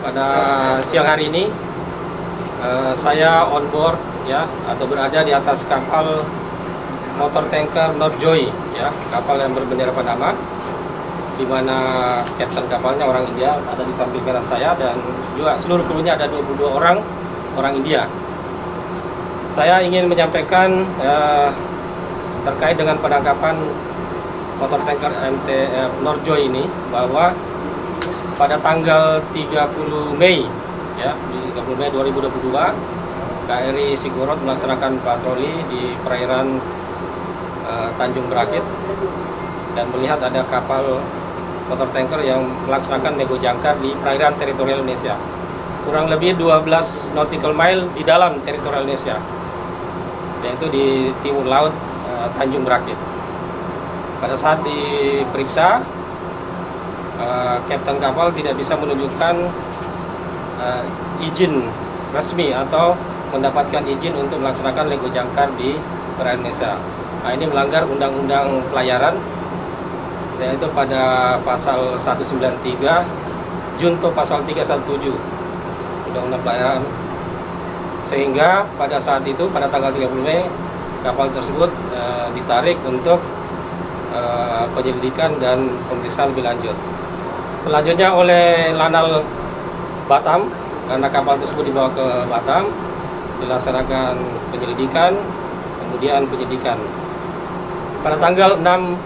Pada siang hari ini saya on board ya, atau berada di atas kapal motor tanker Northjoy ya, kapal yang berbendera Panama, di mana kapten kapalnya orang India ada di samping kanan saya, dan juga seluruh krunya ada 22 orang India. Saya ingin menyampaikan terkait dengan penangkapan motor tanker MT Northjoy ini, bahwa pada tanggal 30 Mei ya, 30 Mei 2022 KRI Sigorot melaksanakan patroli di perairan Tanjung Berakit dan melihat ada kapal motor tanker yang melaksanakan nego jangkar di perairan teritorial Indonesia, kurang lebih 12 nautical mile di dalam teritorial Indonesia, yaitu di timur laut Tanjung Berakit. Pada saat diperiksa, kapten kapal tidak bisa menunjukkan izin resmi atau mendapatkan izin untuk melaksanakan nego jangkar di perairan Indonesia. Nah, ini melanggar Undang-Undang Pelayaran, yaitu pada pasal 193 junto pasal 317 Undang-Undang Pelayaran, sehingga pada saat itu, pada tanggal 30 Mei, kapal tersebut ditarik untuk penyelidikan dan pemeriksaan lebih lanjut. Selanjutnya oleh Lanal Batam, karena kapal tersebut dibawa ke Batam, dilaksanakan penyelidikan, kemudian penyidikan. Pada tanggal 6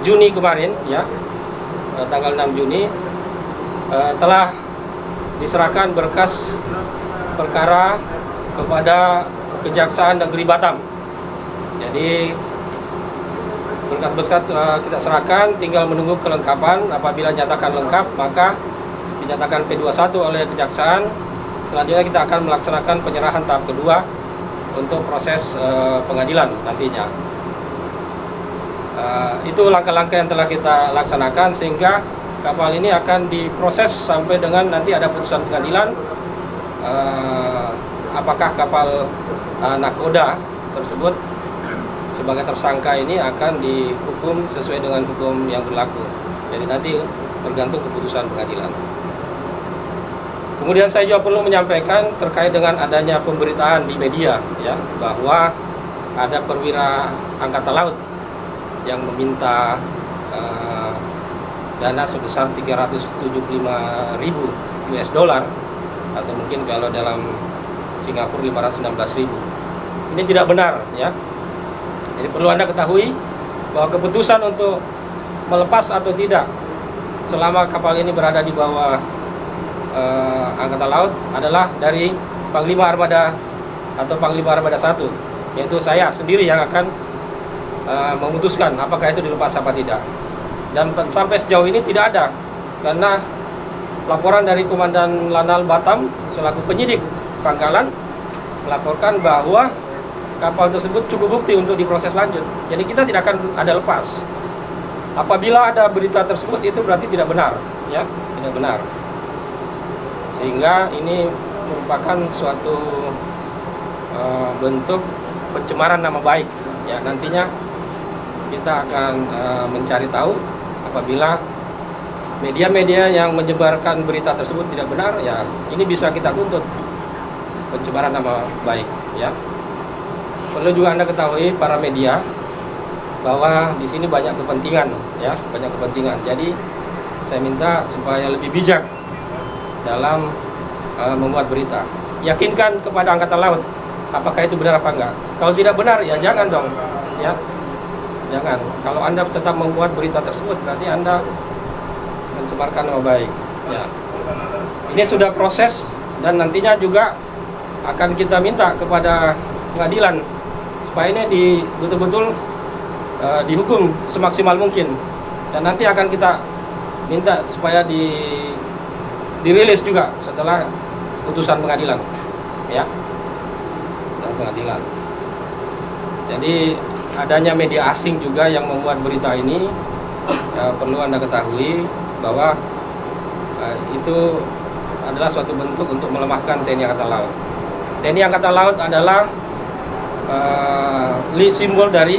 Juni kemarin, ya, tanggal 6 Juni telah diserahkan berkas perkara kepada Kejaksaan Negeri Batam. Jadi berkas-berkas kita serahkan, tinggal menunggu kelengkapan. Apabila nyatakan lengkap, maka dinyatakan P21 oleh Kejaksaan. Selanjutnya kita akan melaksanakan penyerahan tahap kedua untuk proses pengadilan nantinya. Itu langkah-langkah yang telah kita laksanakan, sehingga kapal ini akan diproses sampai dengan nanti ada putusan pengadilan. Apakah kapal nakoda tersebut sebagai tersangka ini akan dihukum sesuai dengan hukum yang berlaku. Jadi nanti tergantung keputusan pengadilan. Kemudian saya juga perlu menyampaikan terkait dengan adanya pemberitaan di media ya, bahwa ada perwira angkatan laut yang meminta dana sebesar 375.000 US dollar, atau mungkin kalau dalam Singapura 516.000. Ini tidak benar ya. Jadi perlu Anda ketahui bahwa keputusan untuk melepas atau tidak selama kapal ini berada di bawah Angkatan Laut adalah dari Panglima Armada atau Panglima Armada 1, yaitu saya sendiri yang akan memutuskan apakah itu dilepas apa tidak. Dan sampai sejauh ini tidak ada, karena laporan dari Komandan Lanal Batam selaku penyidik Pangkalan melaporkan bahwa kapal tersebut cukup bukti untuk diproses lanjut. Jadi kita tidak akan ada lepas. Apabila ada berita tersebut, itu berarti tidak benar, ya, tidak benar. Sehingga ini merupakan suatu bentuk pencemaran nama baik. Ya, nantinya kita akan mencari tahu apabila media-media yang menyebarkan berita tersebut tidak benar, ya ini bisa kita tuntut pencemaran nama baik, ya. Perlu juga Anda ketahui para media bahwa di sini banyak kepentingan, ya, banyak kepentingan. Jadi saya minta supaya lebih bijak dalam membuat berita. Yakinkan kepada Angkatan Laut apakah itu benar apa enggak. Kalau tidak benar, ya jangan dong, ya, jangan. Kalau Anda tetap membuat berita tersebut, berarti Anda mencemarkan nama baik. Ya. Ini sudah proses dan nantinya juga akan kita minta kepada pengadilan supaya ini betul-betul dihukum semaksimal mungkin, dan nanti akan kita minta supaya dirilis juga setelah putusan pengadilan, ya, dan pengadilan. Jadi adanya media asing juga yang membuat berita ini, perlu Anda ketahui bahwa itu adalah suatu bentuk untuk melemahkan TNI Angkatan Laut. TNI Angkatan Laut adalah simbol dari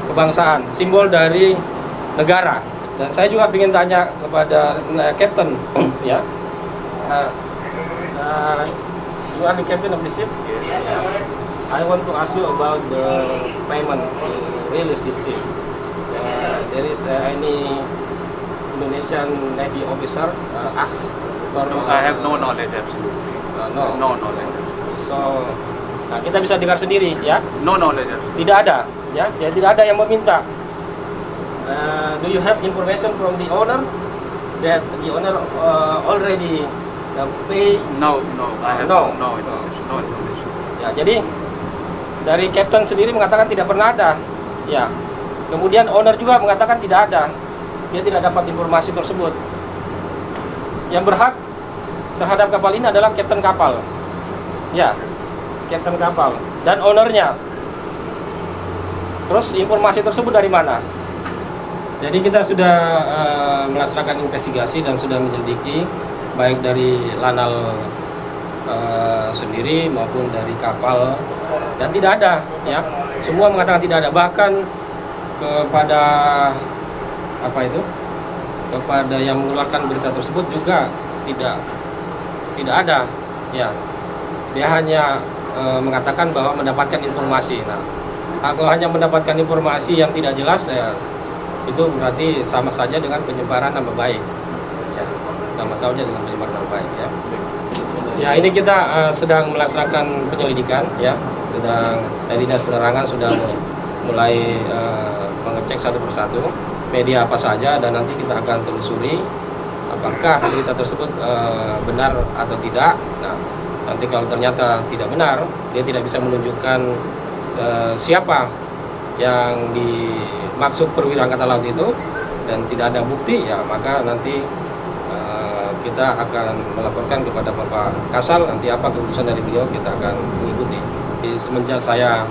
kebangsaan, simbol dari negara. Dan saya juga ingin tanya kepada Kapten, ya, You are the captain of the ship. I want to ask you about the payment to release this ship. There is any Indonesian Navy officer ask for? I have no knowledge absolutely. No knowledge. So, nah, kita bisa dengar sendiri, ya. No knowledge absolutely. Tidak ada, ya. Tidak ada yang meminta. Do you have information from the owner that the owner already pay? No. I have No. no information. Ya, jadi dari kapten sendiri mengatakan tidak pernah ada. Ya. Kemudian owner juga mengatakan tidak ada. Dia tidak dapat informasi tersebut. Yang berhak terhadap kapal ini adalah kapten kapal. Ya, kapten kapal dan ownernya. Terus informasi tersebut dari mana? Jadi kita sudah melaksanakan investigasi dan sudah menyelidiki baik dari Lanal sendiri maupun dari kapal, dan tidak ada, ya. Semua mengatakan tidak ada, bahkan kepada kepada yang mengeluarkan berita tersebut juga tidak ada, ya. Dia hanya mengatakan bahwa mendapatkan informasi. Nah, kalau hanya mendapatkan informasi yang tidak jelas, ya, itu berarti sama saja dengan penyebaran nama baik, ya. Sama saja dengan penyebaran nama baik, ya. Ya, ini kita sedang melaksanakan penyelidikan, ya. Dari Dinas Penerangan sudah mulai mengecek satu persatu media apa saja, dan nanti kita akan telusuri apakah berita tersebut benar atau tidak. Nah, nanti kalau ternyata tidak benar, dia tidak bisa menunjukkan siapa yang dimaksud perwira Angkatan Laut itu, dan tidak ada bukti, ya, maka nanti kita akan melaporkan kepada Bapak Kasal. Nanti apa keputusan dari beliau kita akan mengikuti. Semenjak saya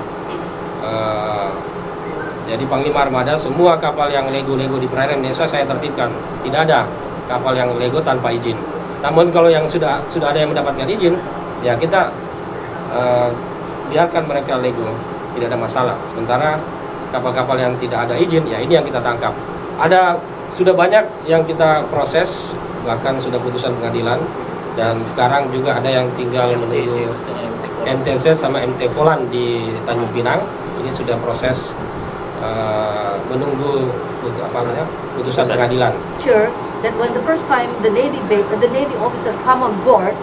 jadi Panglima Armada, semua kapal yang lego-lego di perairan Indonesia saya tertibkan. Tidak ada kapal yang lego tanpa izin. Namun kalau yang sudah ada yang mendapatkan izin, ya kita biarkan mereka lego, tidak ada masalah. Sementara kapal-kapal yang tidak ada izin, ya ini yang kita tangkap. Sudah banyak yang kita proses, bahkan sudah putusan pengadilan, dan sekarang juga ada yang tinggal menunggu MTC sama MT Polan di Tanjung Pinang. Ini sudah proses menunggu putusan pengadilan. Sure that when the first time the Navy officer come on board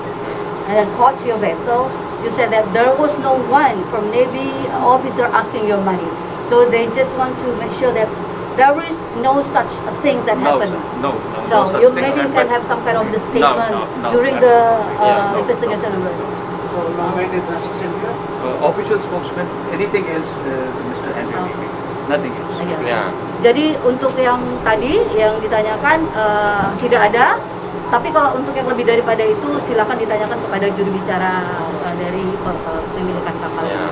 and caught your vessel, you said that there was no one from Navy officer asking your money. So they just want to make sure that there is no such things that happen. No. So you maybe you can have some kind of the statement No. during the No. investigation. So Official spokesman, anything else, Mr. Andrew? Nothing else. Ya. Jadi untuk yang tadi yang ditanyakan tidak ada, tapi kalau untuk yang lebih daripada itu silakan ditanyakan kepada juru bicara dari pemilikan kapal. Ya.